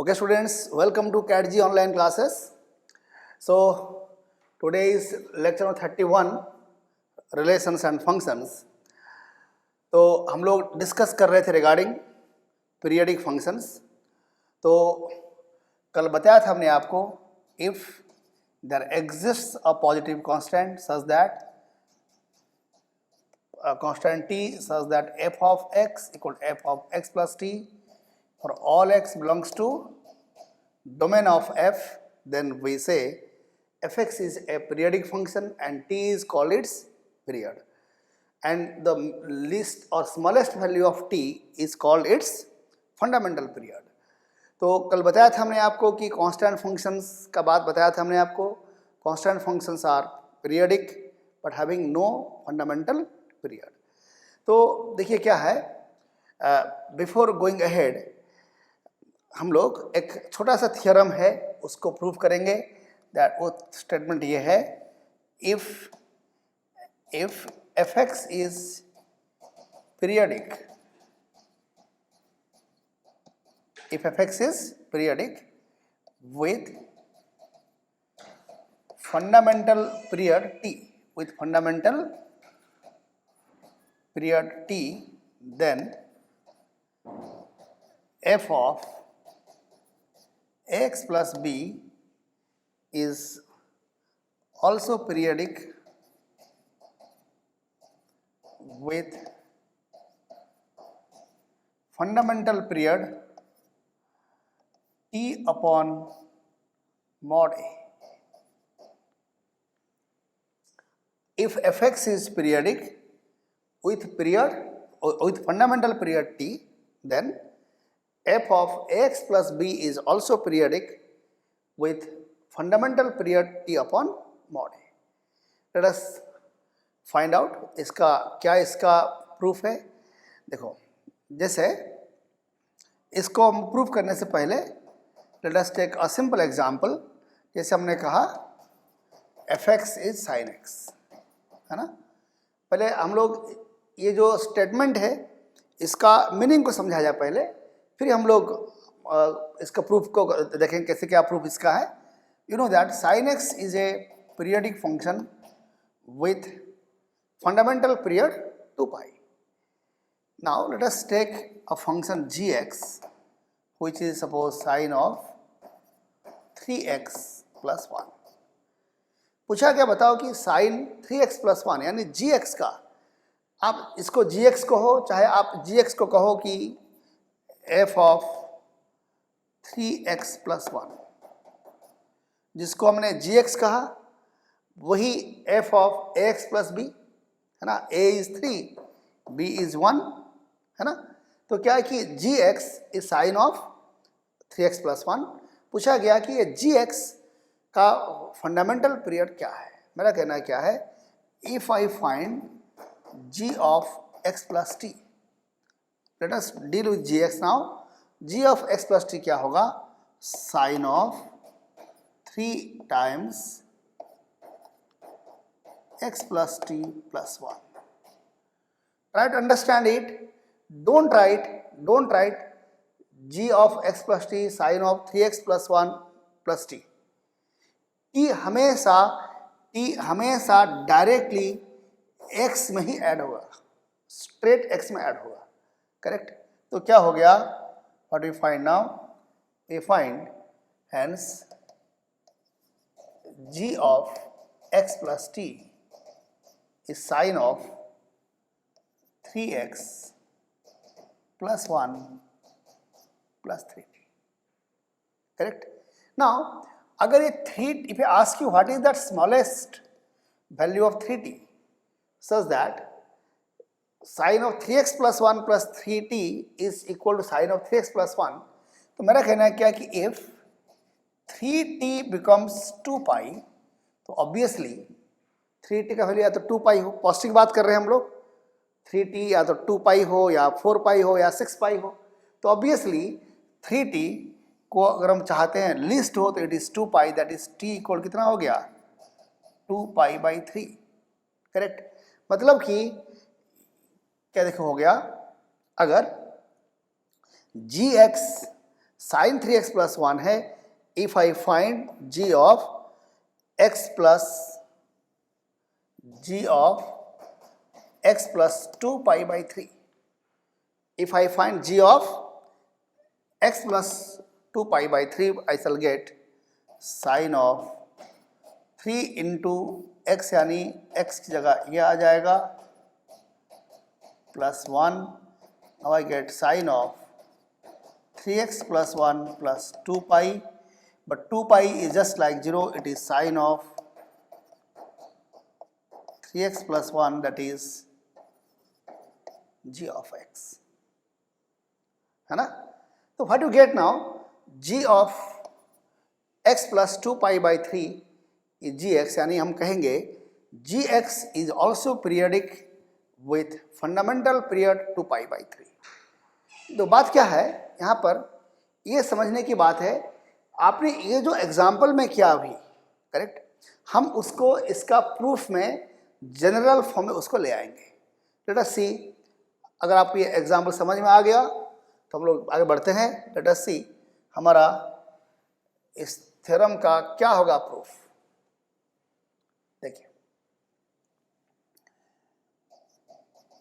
Okay students, welcome to CATG online classes. So today is lecture number 31 relations and functions. तो हम लोग discuss कर रहे थे रिगार्डिंग पीरियडिक फंक्शंस. तो कल बताया था हमने आपको if there exists a positive constant such that constant t such that f of x equal to f of x plus t for all x belongs to domain of f, then we say fx is a periodic function and t is called its period, and the least or smallest value of t is called its fundamental period. तो कल बताया था हमने आपको कि constant functions का बात बताया था हमने आपको. Constant functions are periodic but having no fundamental period. तो देखिए क्या है, बिफोर गोइंग अहेड हम लोग एक छोटा सा थ्योरम है उसको प्रूव करेंगे. दैट वो स्टेटमेंट ये है, if fx is periodic, if fx is periodic with fundamental period t, with fundamental period t, then f of x plus b is also periodic with fundamental period t upon mod a. If fx is periodic with fundamental period t, then f of x plus b is also periodic with fundamental period t upon mod a. Let us find out इसका क्या इसका proof है. देखो, जैसे इसको हम proof करने से पहले let us take a simple example. जैसे हमने कहा fx is sin x, है ना. पहले हम लोग ये जो स्टेटमेंट है इसका मीनिंग को समझा जाए पहले, फिर हम लोग इसका प्रूफ को देखें कैसे क्या प्रूफ इसका है. You know that sin x is a periodic function with fundamental period 2 pi. Now let us take a function gx which is suppose sin of 3x plus 1. पूछा क्या, बताओ कि sin 3x plus 1 यानी gx का, आप इसको gx कहो चाहे आप gx को कहो कि f of 3x plus 1, जिसको हमने gx कहा वही f of ax plus b, है ना. a is 3, b is 1, है ना. तो क्या है कि gx is sin of 3x plus 1. पूछा गया कि ये gx का फंडामेंटल पीरियड क्या है. मेरा कहना क्या है, if I find g of x plus t, let us deal with gx now. g of x plus t क्या होगा, sin of 3 times x plus t plus 1. Try to understand it. Don't write g of x plus t sin of 3x plus 1 plus t. t हमेशा directly x में ही add होगा, straight x में add होगा, correct. तो क्या हो गया, what we find now, we find hence g of x plus t is sin of 3x plus 1 plus 3t, correct. Now अगर ये 3, if I ask you what is that smallest value of 3t such that sin of 3x plus 1 plus 3t is equal to sin of 3x plus 1, तो मेरा कहना है क्या कि if 3t becomes 2 pi, तो obviously 3t का value या तो 2 pi हो, पॉजिटिव बात कर रहे हैं हम लोग, 3t या तो 2 pi हो या 4 pi हो या 6 pi हो, तो ऑब्वियसली 3t को अगर हम चाहते हैं लिस्ट हो तो it is 2 pi, that is t equal कितना हो गया, 2 pi by 3, करेक्ट. मतलब कि क्या देखो हो गया, अगर gx साइन 3x प्लस 1 है if I find g of x plus 2 pi by 3. If I find g of x plus 2 pi by 3, I shall get sin of 3 into x, यानी x की जगह ये आ जाएगा plus 1. Now I get sin of 3x plus 1 plus 2 pi, but 2 pi is just like 0, it is sin of 3x plus 1, that is g of x, है ना. तो what you get now, g of x plus 2 pi by 3 is gx, यानी हम कहेंगे gx is also periodic with fundamental period 2 pi by 3. तो बात क्या है यहाँ पर, ये समझने की बात है, आपने ये जो एग्जाम्पल में किया अभी, करेक्ट, हम उसको इसका प्रूफ में जनरल फॉर्म में उसको ले आएंगे. लेट अस सी, अगर आपको ये एग्जाम्पल समझ में आ गया तो हम लोग आगे बढ़ते हैं. लेट अस सी हमारा इस थ्योरम का क्या होगा प्रूफ. देखिए,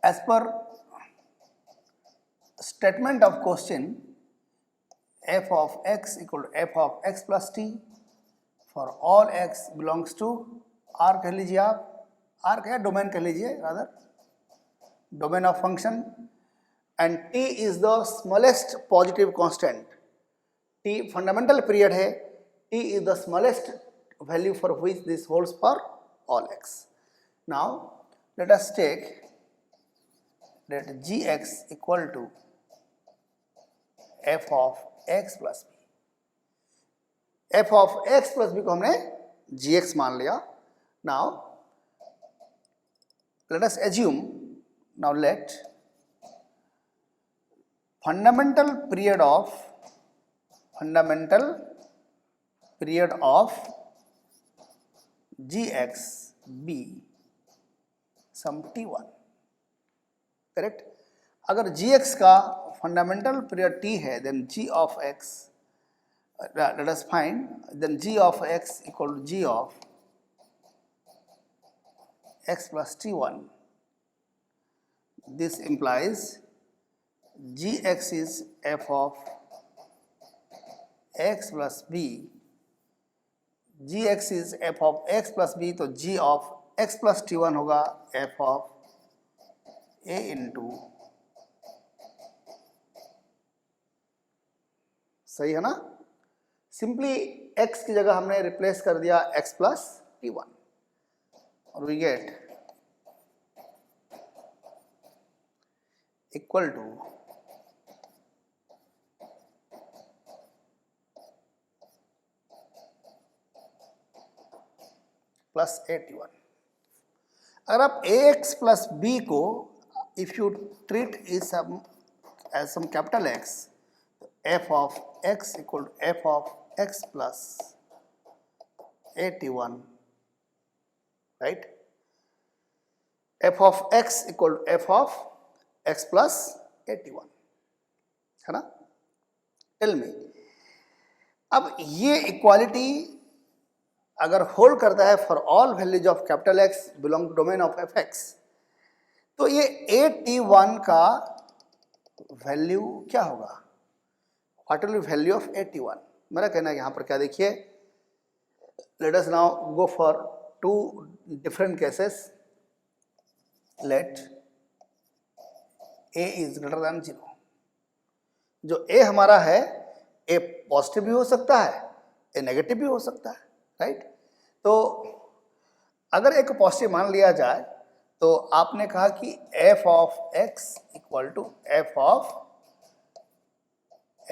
एज पर statement of question f of x equal to f of x plus t for all x belongs to R कह लीजिए आप, R क्या डोमेन कह लीजिए, rather domain of function, and t is the smallest positive constant. t fundamental period है, t is the smallest value for which this holds for all x. Now let us take that gx equal to f of x plus b. f of x plus b को हमने gx मान लिया. Now let us assume, now let fundamental period of gx be some t1, correct. अगर gx का fundamental period t है, then g of x, let us find, then g of x equal to g of x plus t1. This implies gx is f of x plus b, gx is f of x plus b, तो g of x plus t1 होगा f of a into, सही है ना. Simply x की जगह हमने replace कर दिया x प्लस t1 और we get equal to plus a t1. अगर आप ax प्लस b को if you treat is as some capital X, f of x equal to f of x plus a1, right? f of x equal to f of x plus a1, है ना. Tell me, अब ये equality अगर hold करता है for all values of capital X belong to domain of fx, तो ये a1 का वैल्यू क्या होगा, what will be value of a1. मेरा कहना है यहाँ पर क्या, देखिए, let us now go for two different cases. Let a is greater than 0. जो a हमारा है, a पॉजिटिव भी हो सकता है, a नेगेटिव भी हो सकता है, राइट. तो अगर एक पॉजिटिव मान लिया जाए तो आपने कहा कि f of x equal to f of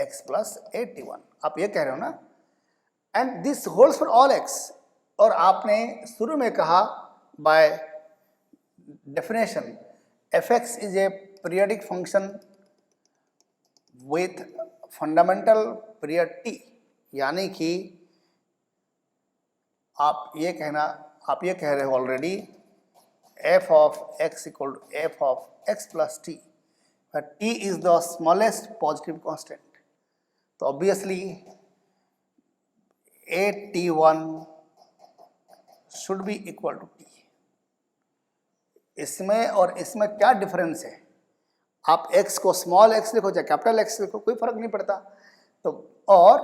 x plus a1, आप ये कह रहे हो ना, and this holds for all x. और आपने शुरू में कहा by definition fx is a periodic function with fundamental period t, यानी कि आप ये कह रहे हो already f of x equal to f of x plus t, t is the smallest positive constant. तो obviously AT1 should B equal to T। इसमें और इसमें क्या डिफरेंस है? आप x को स्मॉल x लिखो चाहे कैपिटल X लिखो, कोई फर्क नहीं पड़ता। तो और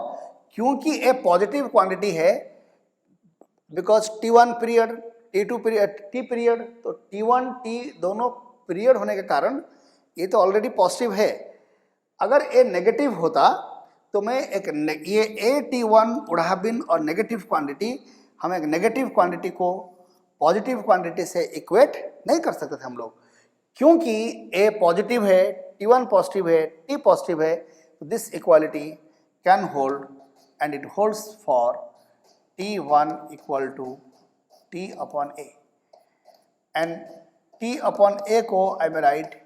क्योंकि ए पॉजिटिव क्वांटिटी है, because T1 period, T2 period, T period, तो T1 T दोनों पीरियड होने के कारण ये तो ऑलरेडी पॉजिटिव है। अगर ए नेगेटिव होता तो मैं ये AT1 वुड हैव बीन और नेगेटिव क्वांटिटी, हम एक नेगेटिव क्वांटिटी को पॉजिटिव क्वांटिटी से इक्वेट नहीं कर सकते थे हम लोग। क्योंकि A पॉजिटिव है, T1 पॉजिटिव है, T पॉजिटिव है, तो this equality can hold and it holds for T1 equal to T upon A and T upon A को I may write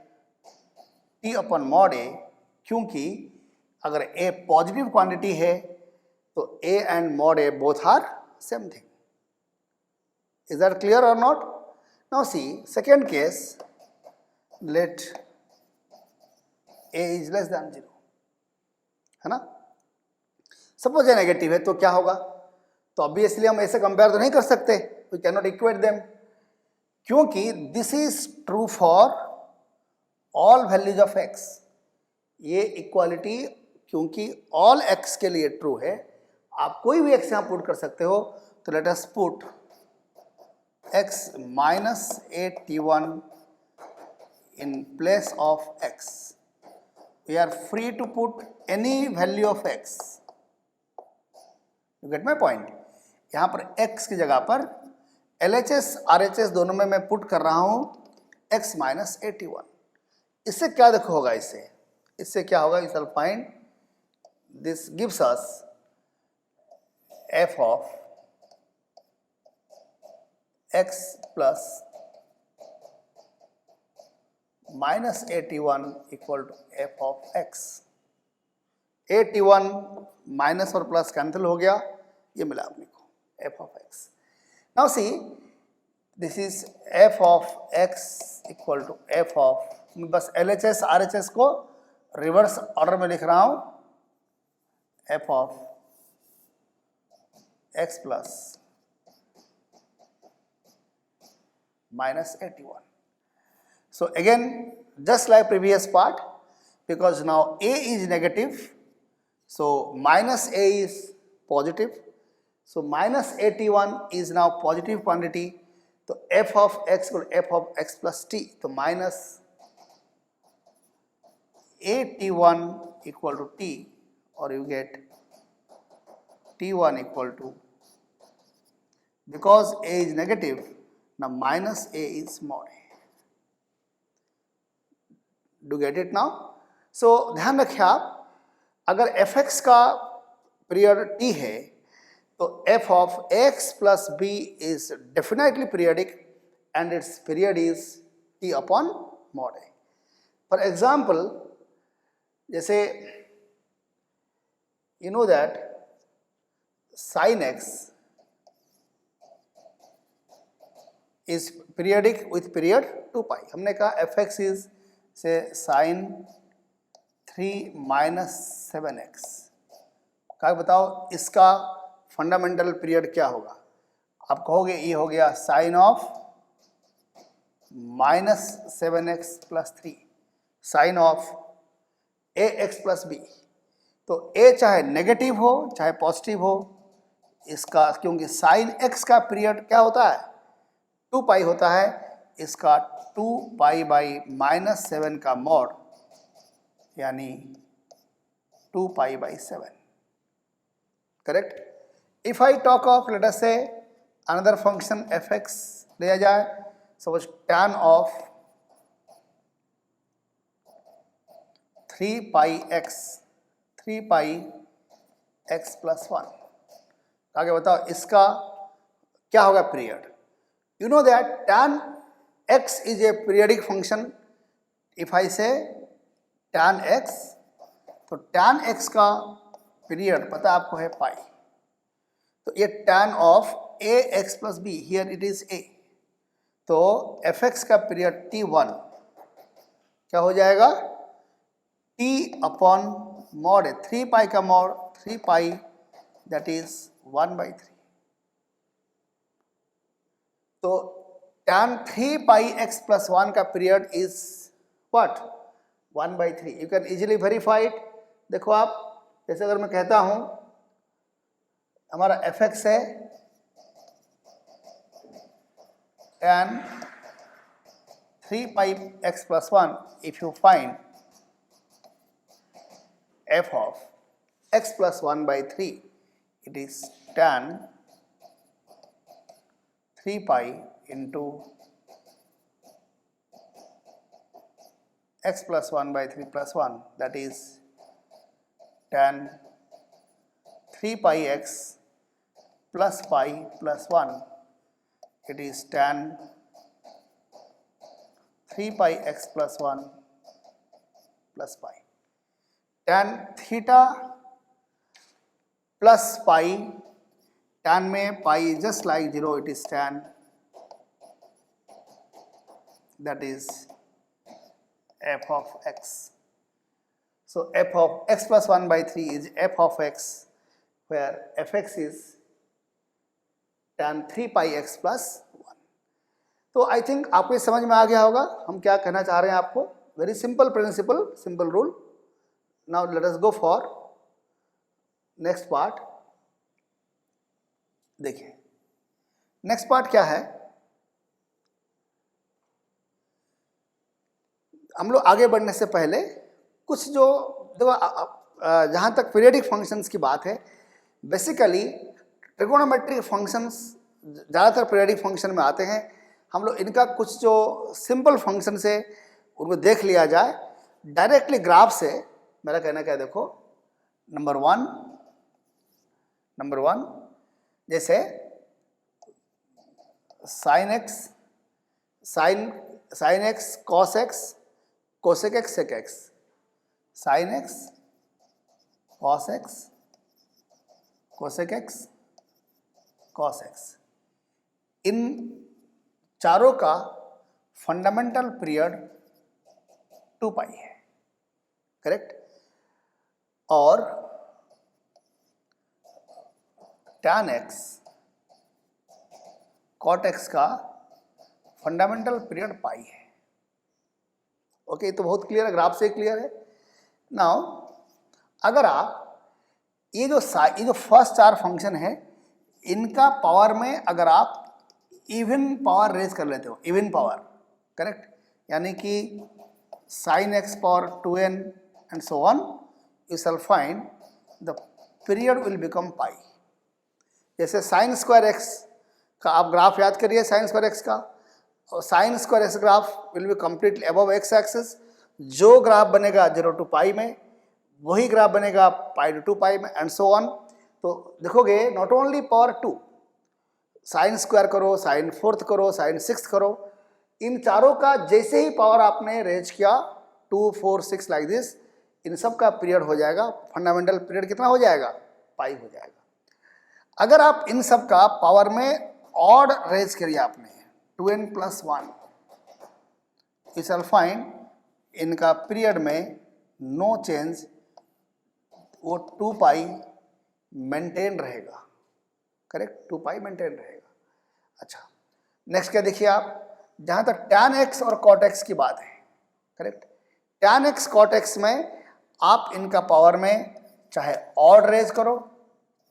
T upon mod A, क्योंकि अगर A positive quantity है तो A and mod A both are same thing. Is that clear or not? Now see, second case, let A is less than 0, है ना? Suppose ए negative है तो क्या होगा? तो ऑब्वियसली हम ऐसे कंपेयर तो नहीं कर सकते, we can not equate them, क्योंकि this is true for all values of x। ये इक्वालिटी क्योंकि ऑल x के लिए ट्रू है, आप कोई भी x यहाँ पुट कर सकते हो। तो let us put x minus AT1 in place of x. We are free to put any value of x. You get my point? यहाँ पर x की जगह पर LHS RHS दोनों में मैं पुट कर रहा हूँ x minus AT1। इससे क्या देखो होगा? इससे क्या होगा? You shall find this gives us f of x plus minus AT1 equal to f of x। AT1 minus और प्लस कैंसिल हो गया, ये मिला अपने को f of x। Now see this is f of x equal to f of, बस LHS RHS को reverse order में लिख रहा हूं, f of x plus minus AT1। So again, just like previous part, because now A is negative, so minus A is positive, so minus AT1 is now positive quantity, so f of x equal to f of x plus t, so minus AT1 equal to t, or you get T1 equal to, because A is negative, now minus A is mod A। Do get it now? So ध्यान रखिए आप, अगर fx का period t है तो f of x plus b is definitely periodic and its period is t upon mod A। For example, जैसे you know that sin x is periodic with period 2 pi। हमने कहा fx is से sin 3 minus 7x। क्या बताओ इसका fundamental period क्या होगा? आप कहोगे ये हो गया sine of minus 7x plus 3, sine of ax plus b। तो a चाहे नेगेटिव हो चाहे पॉजिटिव हो, इसका क्योंकि साइन x का पीरियड क्या होता है? 2 पाई होता है, इसका 2 पाई बाई माइनस 7 का मॉड यानी 2 pi by 7, correct. If I talk of let us से अनदर फंक्शन fx लिया जाए, suppose tan of 3 pi x plus 1। आगे बताओ इसका क्या होगा period? You know that tan x is a periodic function। If I say tan x, तो tan x का पीरियड पता आपको है पाई, तो ये tan of ax plus b, here it is a, तो fx का पीरियड t1 क्या हो जाएगा? t अपॉन mod है 3 पाई का mod 3 पाई दैट इज 1/3. तो tan 3 पाई x plus 1 का period is what 1/3. You can easily verify it. देखो आप, जैसे अगर मैं कहता हूं हमारा fx है tan 3 pi x plus 1, if you find f of x plus 1/3, it is tan 3 pi into x plus 1/3 plus 1, that is tan 3 pi x plus pi plus 1, it is tan 3 pi x plus 1 plus pi. Tan theta plus pi, tan में pi is just like 0, it is tan, that is f of x. So f of x plus 1/3 is f of x, where fx is tan 3 pi x plus 1. तो I think आपको समझ में आ गया होगा हम क्या कहना चाह रहे हैं आपको. Very simple principal, simple rule. Now let us go for next part. देखिए नेक्स्ट पार्ट क्या है. हम लोग आगे बढ़ने से पहले कुछ जो जहां तक पीरियडिक फंक्शंस की बात है, बेसिकली ट्रिगोनोमेट्रिक फंक्शंस ज़्यादातर पीरियडिक फंक्शन में आते हैं. हम लोग इनका कुछ जो सिंपल फंक्शन से उनको देख लिया जाए डायरेक्टली ग्राफ से. मेरा कहना क्या है, देखो नंबर वन जैसे sine x cos x cosec x sec x, sine x cos x cosec x cos x, इन चारों का फंडामेंटल पीरियड 2 पाई है. करेक्ट. और tan x cot x का फंडामेंटल पीरियड पाई है. ओके, तो बहुत क्लियर है, ग्राफ से क्लियर है. नाउ अगर आप ये जो फर्स्ट 4 फंक्शन है इनका पावर में अगर आप इवन पावर रेज कर लेते हो, इवन पावर, करेक्ट, यानी कि sin x power 2n and so on, you shall find the period will become pi. जैसे sin square x का आप ग्राफ याद करिए, sin square x का, और sin square x graph will be completely above x axis. जो graph बनेगा 0 to pi में वही ग्राफ बनेगा pi to 2 pi में and so on. तो देखोगे not only power 2, sine square करो, साइन फोर्थ करो, साइन सिक्स करो, इन चारों का जैसे ही पावर आपने रेज किया 2, 4, 6 लाइक दिस, इन सब का पीरियड हो जाएगा, फंडामेंटल पीरियड कितना हो जाएगा, पाई हो जाएगा. अगर आप इन सब का पावर में ऑड रेज करिए आपने 2n + 1, यू शैल फाइंड इनका पीरियड में नो चेंज, वो 2 पाई मेंटेन रहेगा. करेक्ट, 2 पाई मेंटेन रहेगा. अच्छा, नेक्स्ट क्या देखिए आप, जहां तक tan x और cot x की बात है, correct, tan x cot x में आप इनका पावर में चाहे ऑड रेज करो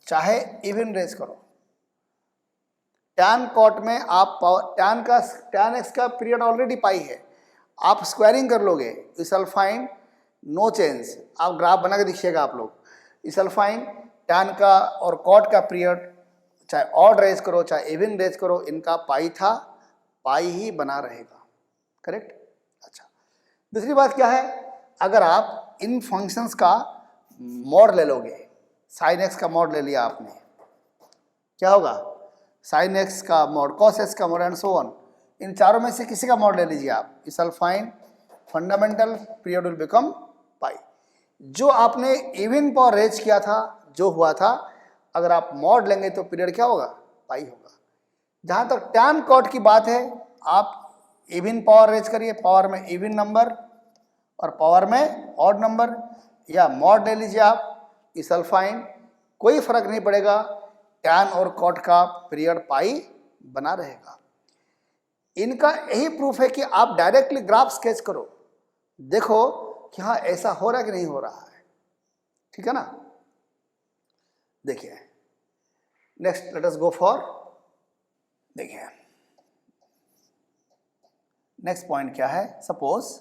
चाहे इवन रेज करो. tan cot में आप tan x का पीरियड ऑलरेडी पाई है, आप स्क्वायरिंग कर लोगे, you shall find no change. आप ग्राफ बना के देखिएगा आप लोग, यू शैल फाइंड tan का और cot का पीरियड चाहे ऑड रेज करो चाहे इवन रेज करो, इनका पाई था, पाई ही बना रहेगा. करेक्ट. अच्छा, दूसरी बात क्या है, अगर आप इन फंक्शंस का मॉड ले लोगे, साइन एक्स का मॉड ले लिया आपने, क्या होगा, साइन एक्स का मॉड, कॉस एक्स का मॉड एंड सो ऑन, इन चारों में से किसी का मॉड ले लीजिए आप, you shall find fundamental period will become pi. जो आपने इवन पावर रेज किया था, जो हुआ था, अगर आप मॉड लेंगे तो पीरियड क्या होगा, पाई होगा. जहां तक tan cot की बात है, आप इवन पावर रेज करिए, पावर में इवन नंबर और पावर में ऑड नंबर, या मॉड ले लीजिए आप, इस अल्फाइन, कोई फर्क नहीं पड़ेगा, टैन और कॉट का पीरियड पाई बना रहेगा। इनका यही प्रूफ है कि आप डायरेक्टली ग्राफ स्केच करो, देखो कि हाँ ऐसा हो रहा है कि नहीं हो रहा है, ठीक है ना। देखिए next let us go for, देखिए नेक्स्ट पॉइंट क्या है। सपोज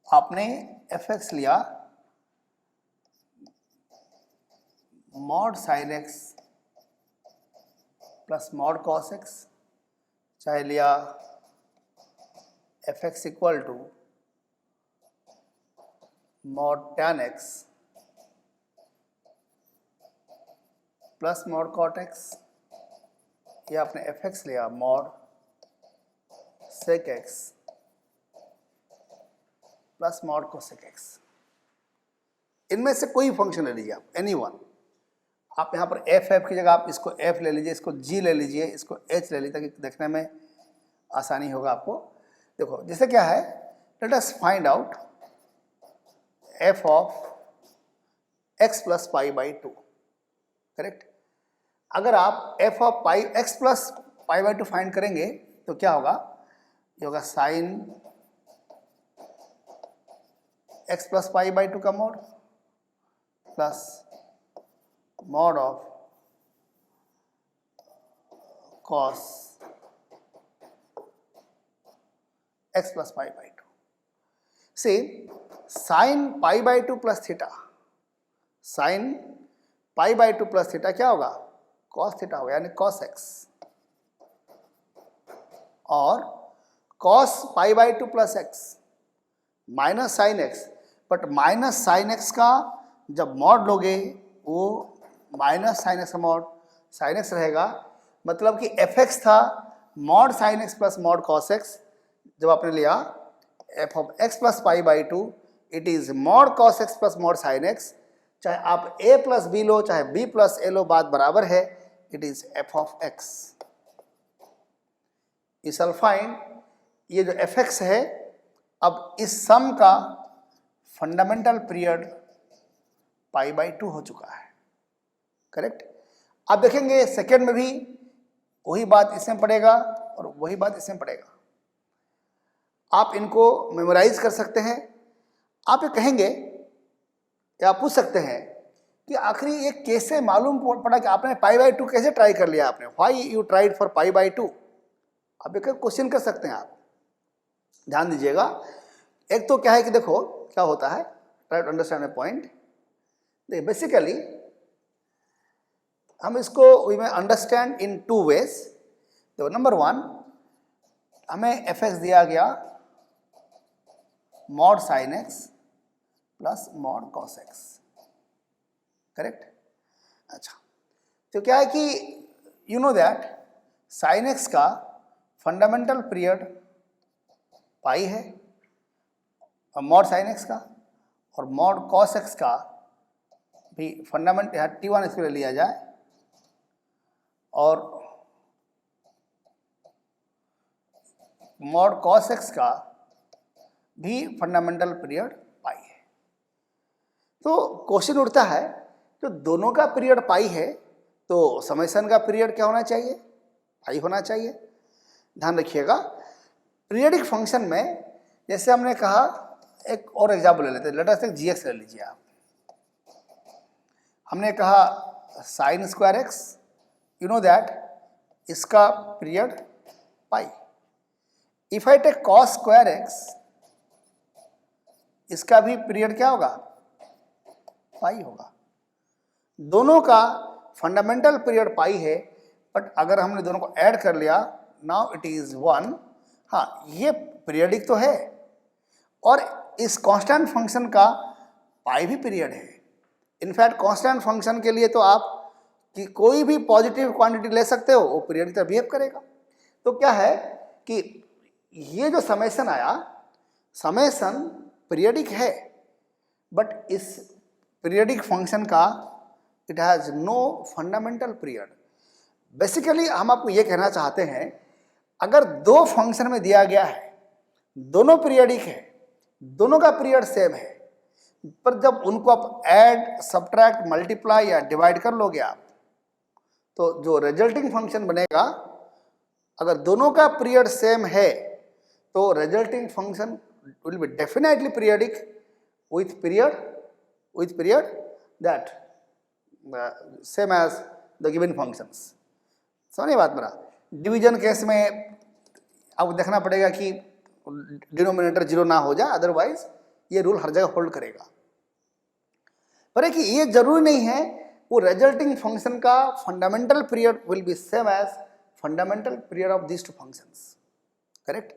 आपने fx लिया mod sine x plus mod cos x, चाहे लिया fx equal to mod tan x plus mod cot x, या आपने fx लिया mod sec x plus mod cosec x. इनमें से कोई फंक्शन ले लीजिए आप, एनी वन। आप यहाँ पर f की जगह आप इसको f ले लीजिए, इसको g ले लीजिए, इसको h ले लीजिए, ताकि देखने में आसानी होगा आपको। देखो जैसे क्या है, let us find out f of x plus pi by two, correct. अगर आप f of pi x plus pi by two find करेंगे तो क्या होगा, ये होगा sine x plus pi by two का mod plus mod of cos x plus pi by two. Say sine pi by two plus theta, sine pi by two plus theta क्या होगा, cos theta होगा, यानी cos x, और cos pi by two plus x minus sine x, but minus sign x का जब mod लोगे वो minus sign x का मॉड साइन एक्स रहेगा, मतलब कि एफ एक्स था mod sine x plus mod cos x, जब आपने लिया F of x plus pi by to, it is mod cos x plus mod sine x. चाहे आप a प्लस बी लो, चाहे b प्लस a लो, बात बराबर है, it is F of x. इस अल्फाइन ये जो एफ एक्स है, अब इस सम का fundamental period pi by to हो चुका है, करेक्ट। आप देखेंगे सेकेंड में भी वही बात इसमें पड़ेगा और वही बात इसमें पड़ेगा। आप इनको मेमोराइज कर सकते हैं। आप ये कहेंगे या आप पूछ सकते हैं कि आखिर ये कैसे मालूम पड़ा कि आपने पाई बाई टू कैसे ट्राई कर लिया, आपने why you tried for pi by to. आप एक क्वेश्चन कर सकते हैं, आप ध्यान दीजिएगा। एक तो क्या है कि देखो क्या होता है, try to understand my point. देखिए बेसिकली हम इसको वी में अंडरस्टैंड इन टू वेज। तो नंबर वन, हमें एफ एक्स दिया गया mod sine x plus mod cos x, correct. अच्छा, तो क्या है कि you know that sine x का फंडामेंटल पीरियड पाई है, मॉड साइन एक्स का, और मॉड कॉस एक्स का भी फंडामेंट यहाँ T1 इसके लिए लिया जाए, और मॉड कॉस एक्स का भी फंडामेंटल पीरियड पाई है। तो क्वेश्चन उठता है तो दोनों का पीरियड पाई है तो समेशन का पीरियड क्या होना चाहिए, पाई होना चाहिए। ध्यान रखिएगा, पीरियडिक फंक्शन में जैसे हमने कहा, एक और एग्जाम्पल ले लेते हैं, लेट अस टेक जीएक्स ले लीजिए आप। हमने कहा sine square x, you know that इसका period pi. If I take cos square x, इसका भी पीरियड क्या होगा, पाई होगा। दोनों का फंडामेंटल पीरियड पाई है, बट अगर हमने दोनों को ऐड कर लिया, नाउ इट इज वन। हाँ, ये पीरियडिक तो है, और इस कांस्टेंट फंक्शन का पाई भी पीरियड है। इनफैक्ट कांस्टेंट फंक्शन के लिए तो आप कि कोई भी पॉजिटिव क्वांटिटी ले सकते हो, वो पीरियडिक तरह बिहेव करेगा। तो क्या है कि ये जो समेशन आया, समेशन पीरियडिक है, बट इस पीरियडिक फंक्शन का it has no fundamental period. Basically हम आपको ये कहना चाहते हैं, अगर दो फंक्शन में दिया गया है, दोनों पीरियडिक है, दोनों का पीरियड सेम है, पर जब उनको आप ऐड, सब्ट्रैक्ट, मल्टीप्लाई या डिवाइड कर लोगे आप, तो जो रिजल्टिंग फंक्शन बनेगा, अगर दोनों का पीरियड सेम है तो resulting function will be definitely periodic with period that same as the given functions. समझिए बात मेरा। डिवीजन केस में आपको देखना पड़ेगा कि डिनोमिनेटर जीरो ना हो जाए, अदरवाइज ये रूल हर जगह होल्ड करेगा। पर है कि ये जरूरी नहीं है, वो रिजल्टिंग फंक्शन का fundamental period will be same as fundamental period of this two functions, correct.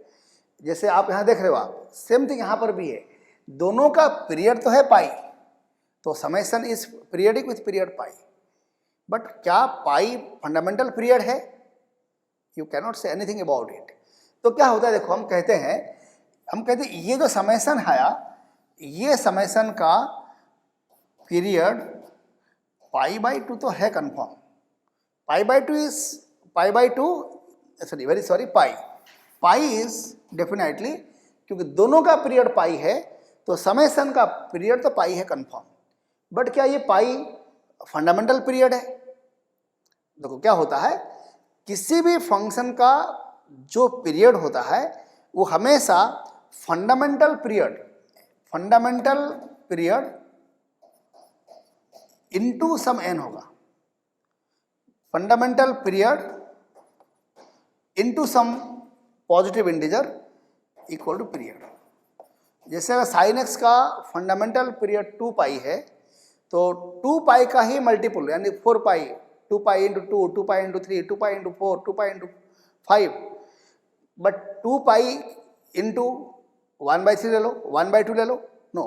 जैसे आप यहाँ देख रहे हो, आप सेम थिंग यहाँ पर भी है, दोनों का पीरियड तो है पाई, तो summation is periodic with period pi. But क्या पाई फंडामेंटल पीरियड है? You cannot say anything about it. तो क्या होता है, देखो हम कहते हैं ये जो समेशन आया, ये समेशन का पीरियड पाई बाई टू तो है confirm. Pi by to pi is definitely, क्योंकि दोनों का पीरियड पाई है तो समेशन का पीरियड तो पाई है कंफर्म। बट क्या ये पाई फंडामेंटल पीरियड है? देखो क्या होता है, किसी भी फंक्शन का जो पीरियड होता है वो हमेशा fundamental period into some n होगा। Fundamental period into some positive integer equal to period. जैसे अगर साइन एक्स का फंडामेंटल पीरियड 2 पाई है तो 2 पाई का ही मल्टीपल यानी 4 pi, 2 pi into 2, 2 pi into 3, 2 pi into 4, 2 pi into 5, but 2 pi into 1/3 ले लो, 1/2 ले लो, नो,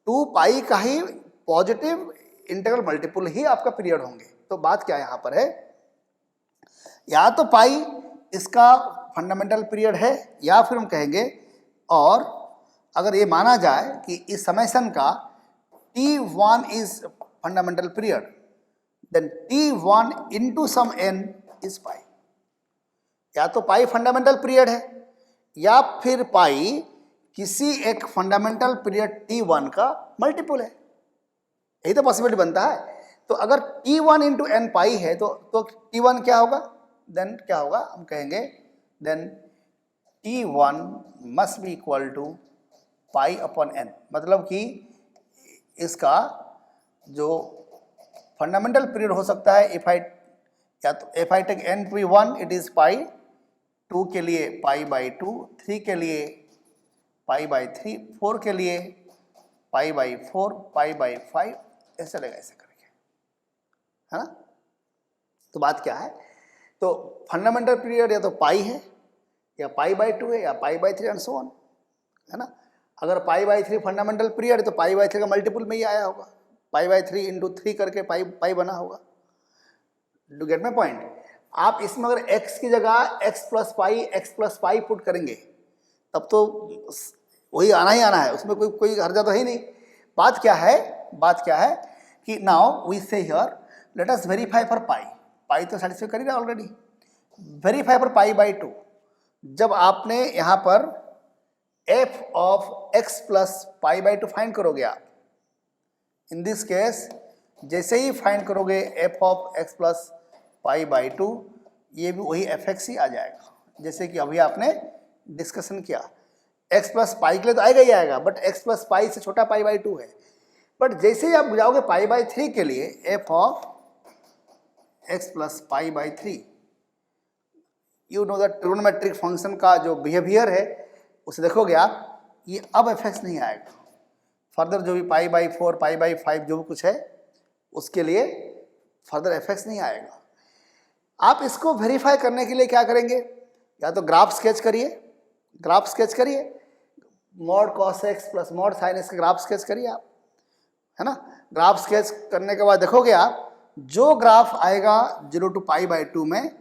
2 पाई का ही पॉजिटिव इंटीग्रल मल्टीपल ही आपका पीरियड होंगे। तो बात क्या यहाँ पर है, या तो पाई इसका फंडामेंटल पीरियड है, या फिर हम कहेंगे, और अगर ये माना जाए कि इस समेशन का T1 is fundamental period, then T1 into some n is pi. या तो पाई फंडामेंटल पीरियड है, या फिर पाई किसी एक फंडामेंटल पीरियड T1 का मल्टीपल है। यही तो पॉसिबिलिटी बनता है। तो अगर T1 इंटू एन पाई है तो T1 क्या होगा, देन क्या होगा, हम कहेंगे then T1 must be equal to pi upon n। मतलब कि इसका जो फंडामेंटल पीरियड हो सकता है, if I take n to be 1 it is pi, 2 के लिए पाई बाई 2, 3 के लिए पाई बाई 3, 4 के लिए पाई बाई 4, पाई बाई 5, ऐसे चलेगा ऐसे करके, है ना। तो बात क्या है, तो फंडामेंटल पीरियड या तो पाई है, या पाई बाई 2 है, या pi by 3 and so on, है ना। अगर पाई बाई 3 फंडामेंटल पीरियड है तो पाई बाई 3 का मल्टीपल में ही आया होगा, पाई बाई 3 इंटू 3 करके पाई बना होगा। Do get my point. आप इसमें अगर x की जगह x प्लस पाई पुट करेंगे तब तो वही आना ही आना है, उसमें कोई हर्जा तो है ही नहीं। बात क्या है कि now we say here let us verify for pi तो सेटिस्फाई कर ही रहा already. Verify for pi by 2, जब आपने यहाँ पर f of x plus pi by 2 फाइंड करोगे आप, इन दिस केस जैसे ही फाइंड करोगे f of x plus pi by 2, ये भी वही fx ही आ जाएगा जैसे कि अभी आपने डिस्कशन किया। x प्लस पाई के लिए तो आएगा ही आएगा, बट x प्लस पाई से छोटा पाई बाई 2 है। बट जैसे ही आप जाओगे पाई बाई 3 के लिए, f of x plus pi by 3, you know the trigonometric function का जो बिहेवियर है उसे देखोगे आप, ये अब fx नहीं आएगा। फर्दर जो भी पाई बाई 4, पाई बाई 5 जो भी कुछ है उसके लिए फर्दर fx नहीं आएगा। आप इसको वेरीफाई करने के लिए क्या करेंगे, या तो ग्राफ स्केच करिए, mod cos x plus mod sine x का ग्राफ स्केच करिए आप, है ना। ग्राफ स्केच करने के बाद देखोगे आप, जो ग्राफ आएगा 0 टू पाई बाई 2 में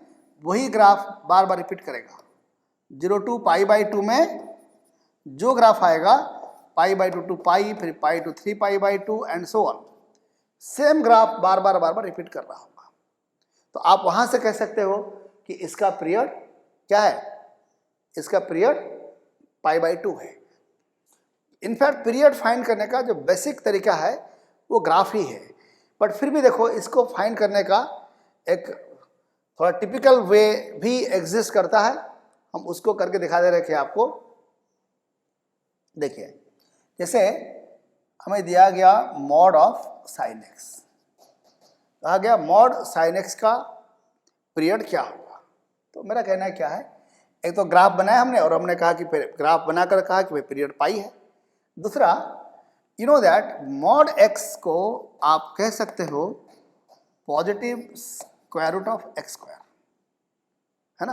वही ग्राफ बार बार रिपीट करेगा। 0 टू पाई बाई 2 में जो ग्राफ आएगा पाई बाई 2 टू पाई, फिर pi to 3 pi by 2 and so on, same graph बार बार रिपीट कर रहा होगा। तो आप वहां से कह सकते हो कि इसका पीरियड क्या है, इसका पीरियड पाई बाई 2 है। इनफैक्ट पीरियड फाइंड करने का जो बेसिक तरीका है वो ग्राफ ही है, बट फिर भी देखो इसको फाइंड करने का एक थोड़ा टिपिकल वे भी एग्जिस्ट करता है, हम उसको करके दिखा दे रहे हैं आपको। देखिए जैसे हमें दिया गया मॉड ऑफ साइन एक्स, कहा गया मॉड साइन एक्स का पीरियड क्या होगा। तो मेरा कहना है क्या है, एक तो ग्राफ बनाया हमने और हमने कहा कि ग्राफ बनाकर कहा कि भाई पीरियड पाई है। दूसरा, you know that mod x को आप कह सकते हो positive square root of x square, है ना।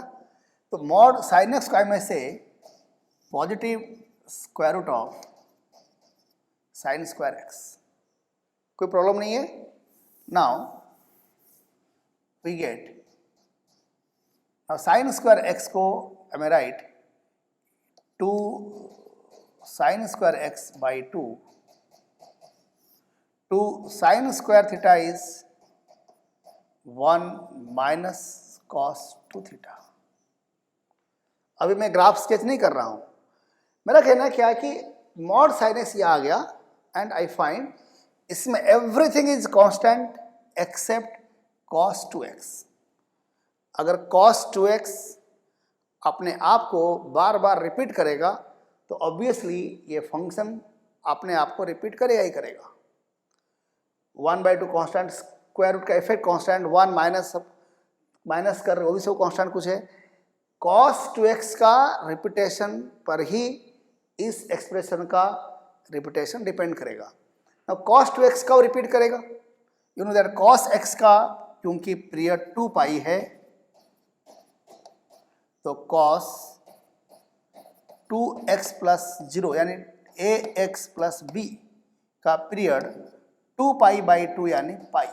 तो मॉड साइन एक्स स्क्वायर में से positive square root of sine square x, कोई प्रॉब्लम नहीं है। Now we get, now sin square x को am I right 2 sin square x by 2 sin square theta is 1 minus cos 2 theta। अभी मैं graph sketch नहीं कर रहा हूं, मेरा कहना क्या है कि मॉड साइन एक्स ये आ गया एंड आई फाइंड इसमें everything is constant except cos 2x। अगर cos 2x अपने आप को बार बार रिपीट करेगा तो ऑब्वियसली ये फंक्शन अपने आप को रिपीट करेगा ही करेगा। 1/2 कांस्टेंट, स्क्वायर रूट का इफेक्ट कांस्टेंट, 1 माइनस कर वो भी सब कांस्टेंट कुछ है। cos 2x का रिपीटेशन पर ही इस एक्सप्रेशन का रिपीटेशन डिपेंड करेगा। अब cos 2x का वो रिपीट करेगा, you know that cos x का क्योंकि पीरियड 2 पाई है तो cos 2x प्लस 0 यानी ax प्लस b का पीरियड 2 पाई बाई 2 यानी पाई,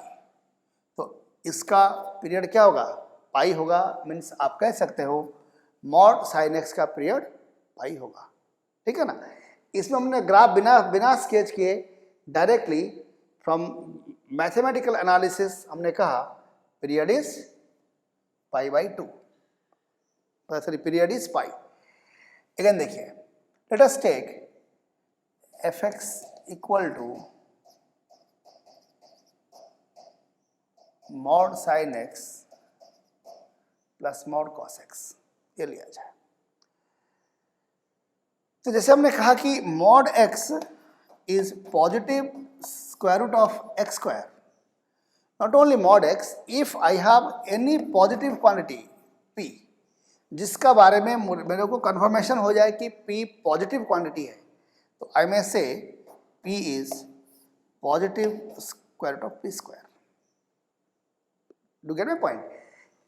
तो इसका पीरियड क्या होगा, पाई होगा। मीन्स आप कह सकते हो मॉड साइन एक्स का पीरियड पाई होगा, ठीक है ना। इसमें हमने ग्राफ बिना स्केच किए डायरेक्टली फ्रॉम मैथमेटिकल एनालिसिस हमने कहा period is pi by 2, sorry period is pi. Again देखिए, let us take fx equal to mod sine x plus mod cos x, ये लिया जाए। तो जैसे हमने कहा कि mod x is positive square root of x square, not only mod x, if I have any positive quantity p जिसका बारे में मेरे को कंफर्मेशन हो जाए कि p पॉजिटिव क्वांटिटी है, तो आई में से p is positive square root of p square. Do get my point?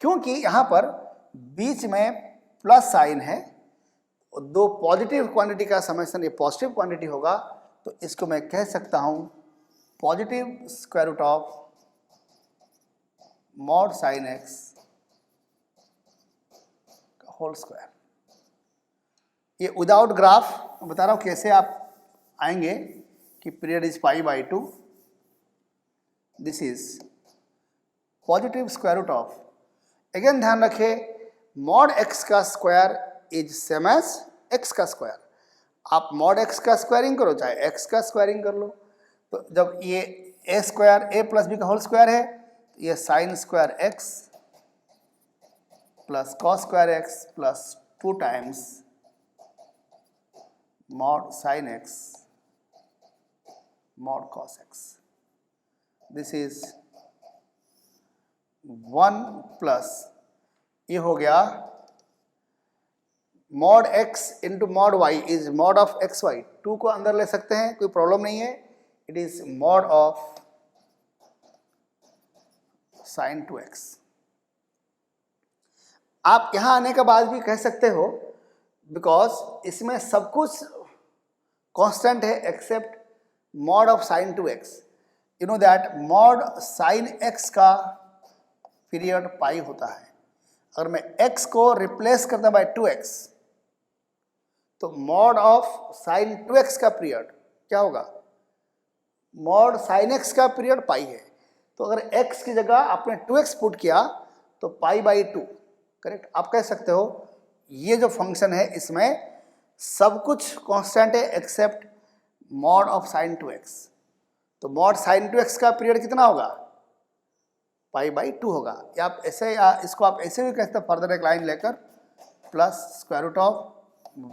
क्योंकि यहाँ पर बीच में प्लस साइन है, दो पॉजिटिव क्वांटिटी का समेशन ये पॉजिटिव क्वांटिटी होगा, तो इसको मैं कह सकता हूँ positive square root of mod sine x whole square. ये विदाउट ग्राफ बता रहा हूँ कैसे आप आएंगे कि period is pi by 2, this is positive square root of, again ध्यान रखें मॉड एक्स का square is same as x का स्क्वायर। आप मॉड एक्स का स्क्वायरिंग करो चाहे एक्स का स्क्वायरिंग कर लो, तो जब ये a square a plus b का होल स्क्वायर है, ये sine square x plus cos square x plus 2 times mod sine x mod cos x, this is 1 plus ये हो गया mod x into mod y is mod of x y, 2 को अंदर ले सकते हैं, कोई प्रॉब्लम नहीं है। It is mod of sine 2x। आप यहां आने के बाद भी कह सकते हो बिकॉज इसमें सब कुछ कांस्टेंट है except mod of sine 2x। You know that mod sine x का पीरियड पाई होता है। अगर मैं x को रिप्लेस करता बाय 2x तो मॉड ऑफ साइन 2x का पीरियड क्या होगा, मॉड साइन x का पीरियड पाई है, तो अगर x की जगह आपने 2x पुट किया तो पाई बाई 2, करेक्ट। आप कह सकते हो ये जो फंक्शन है इसमें सब कुछ कांस्टेंट है except mod of sine 2x, तो मॉड साइन 2x का पीरियड कितना होगा, π/2 होगा। या आप ऐसे, या इसको आप ऐसे भी कह सकते हैं, फर्दर एक लाइन लेकर plus square root of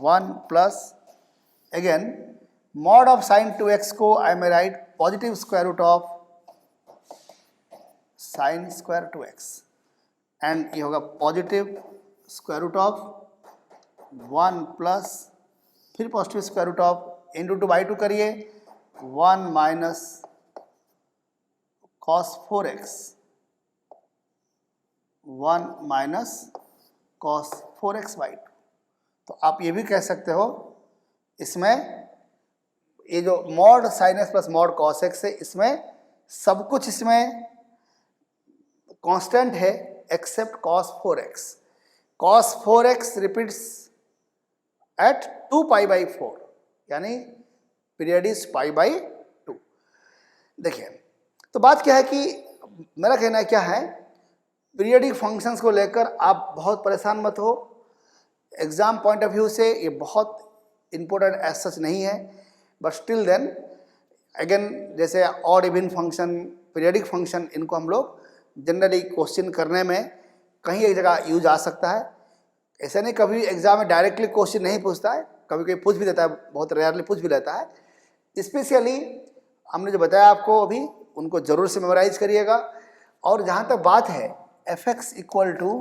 1 plus again mod of sine 2x को I may write positive square root of sine square 2x, and ये होगा positive square root of 1 plus फिर positive square root of into 2/2 करिए 1 minus cos 4x, 1 minus cos 4x/2। तो आप ये भी कह सकते हो, इसमें ये जो mod sine x plus mod cos x है, इसमें सब कुछ इसमें कांस्टेंट है except cos 4x। cos 4x repeats at 2π/4, यानी पीरियड इज π/2। देखिए, तो बात क्या है कि मेरा कहना है क्या है, पीरियडिक फंक्शंस को लेकर आप बहुत परेशान मत हो। एग्जाम पॉइंट ऑफ व्यू से ये बहुत इंपॉर्टेंट एज सच नहीं है, बट स्टिल देन अगेन जैसे odd even function, periodic function, इनको हम लोग जनरली क्वेश्चन करने में कहीं एक जगह यूज आ सकता है। ऐसा नहीं कभी एग्जाम में डायरेक्टली क्वेश्चन नहीं पूछता है, कभी कभी पूछ भी देता है, बहुत रेयरली पूछ भी लेता है। स्पेशली हमने जो बताया आपको अभी, उनको जरूर से मेमोराइज करिएगा। और जहाँ तक बात है fx equal to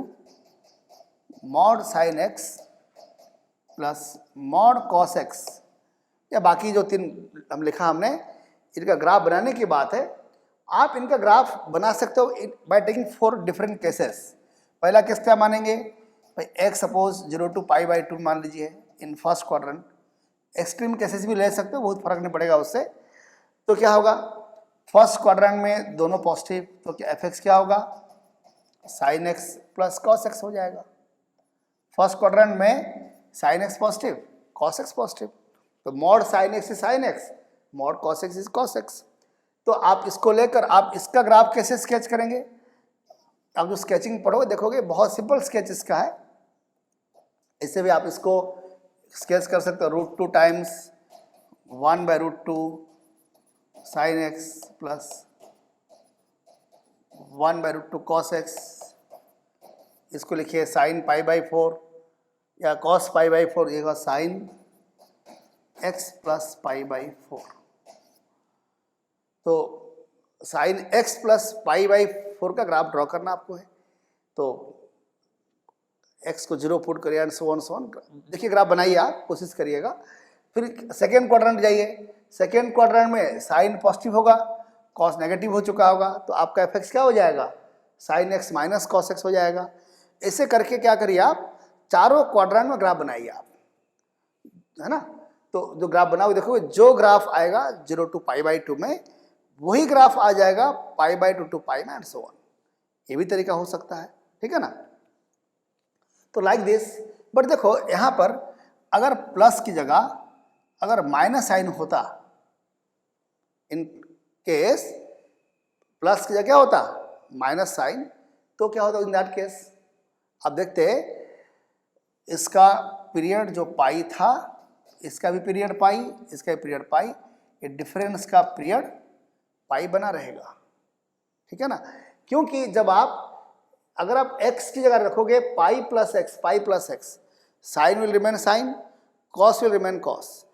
mod sine x plus mod cos x, या बाकी जो 3 हम लिखा हमने, इनका ग्राफ बनाने की बात है। आप इनका ग्राफ बना सकते हो बाय टेकिंग 4 डिफरेंट केसेस। पहला केस क्या मानेंगे भाई, x सपोज 0 to π/2 मान लीजिए in first quadrant. Extreme cases भी ले सकते हो, बहुत फर्क नहीं पड़ेगा उससे। तो क्या होगा, फर्स्ट क्वाड्रेंट में दोनों पॉजिटिव, तो क्या fx क्या होगा, sine x plus cos x हो जाएगा। फर्स्ट क्वाड्रेंट में sine x positive, cos x positive, तो mod sine x is sine x, mod cos x is cos x. तो आप इसको लेकर आप इसका ग्राफ कैसे स्केच करेंगे, आप जो स्केचिंग पढ़ोगे देखोगे बहुत सिंपल स्केच इसका है। इससे भी आप इसको स्केच कर सकते हो, √2 times 1/√2 sign x plus 1/√2 cos x. इसको लिखिए साइन π/4 या कॉस π/4, ये होगा साइन एक्स प्लस π/4। तो साइन एक्स प्लस π/4 का ग्राफ ड्रॉ करना आपको है। तो x को 0 पुट करिए एंड सो ऑन। देखिए ग्राफ बनाइए, आप कोशिश करिएगा। फिर सेकेंड क्वाड्रेंट जाइए, सेकेंड क्वाड्रेंट में साइन पॉजिटिव होगा, कॉस नेगेटिव हो चुका होगा, तो आपका fx क्या हो जाएगा, sine x minus cos x हो जाएगा। ऐसे करके क्या करिए आप, चारों क्वाड्रेंट में ग्राफ बनाइए आप, है ना। तो जो ग्राफ बनाओगे देखोगे, जो ग्राफ आएगा 0 to π/2 में, वही ग्राफ आ जाएगा π/2 to π में एंड सो ऑन। ये भी तरीका हो सकता है, ठीक है ना। तो लाइक दिस। बट देखो यहाँ पर अगर प्लस की जगह अगर माइनस साइन होता, इन केस प्लस की जगह क्या होता, माइनस साइन, तो क्या होता इन दैट केस। अब देखते हैं, इसका पीरियड जो पाई था, इसका भी पीरियड पाई, इसका भी पीरियड पाई, ये डिफरेंस का पीरियड पाई बना रहेगा, ठीक है ना। क्योंकि जब आप अगर आप x की जगह रखोगे pi plus x, sine will remain sine, cos will remain cos.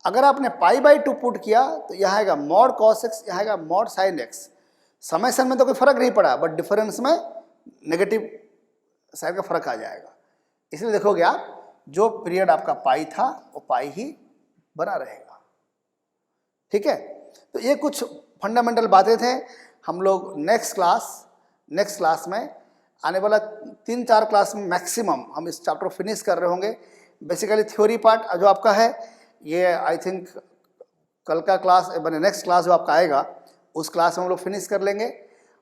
अगर आपने π/2 पुट किया तो यहाँ आएगा मॉड कॉस एक्स, यहाँ आएगा मॉड साइन एक्स। समेशन में तो कोई फर्क नहीं पड़ा, बट डिफरेंस में नेगेटिव साइन का फर्क आ जाएगा। इसलिए देखोगे आप, जो पीरियड आपका पाई था वो पाई ही बना रहेगा, ठीक है। तो ये कुछ फंडामेंटल बातें थे। हम लोग नेक्स्ट क्लास में आने वाला 3-4 क्लास में मैक्सिमम हम इस चैप्टर को फिनिश कर रहे होंगे। बेसिकली थ्योरी पार्ट जो आपका है, ये आई थिंक कल का क्लास बने, नेक्स्ट क्लास जो आपका आएगा उस क्लास में हम लोग फिनिश कर लेंगे।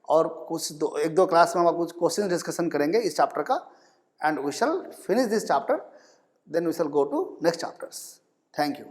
और कुछ 1-2 क्लास में हम कुछ क्वेश्चन डिस्कशन करेंगे इस चैप्टर का, and we shall finish this chapter, then we shall go to next chapters. Thank you.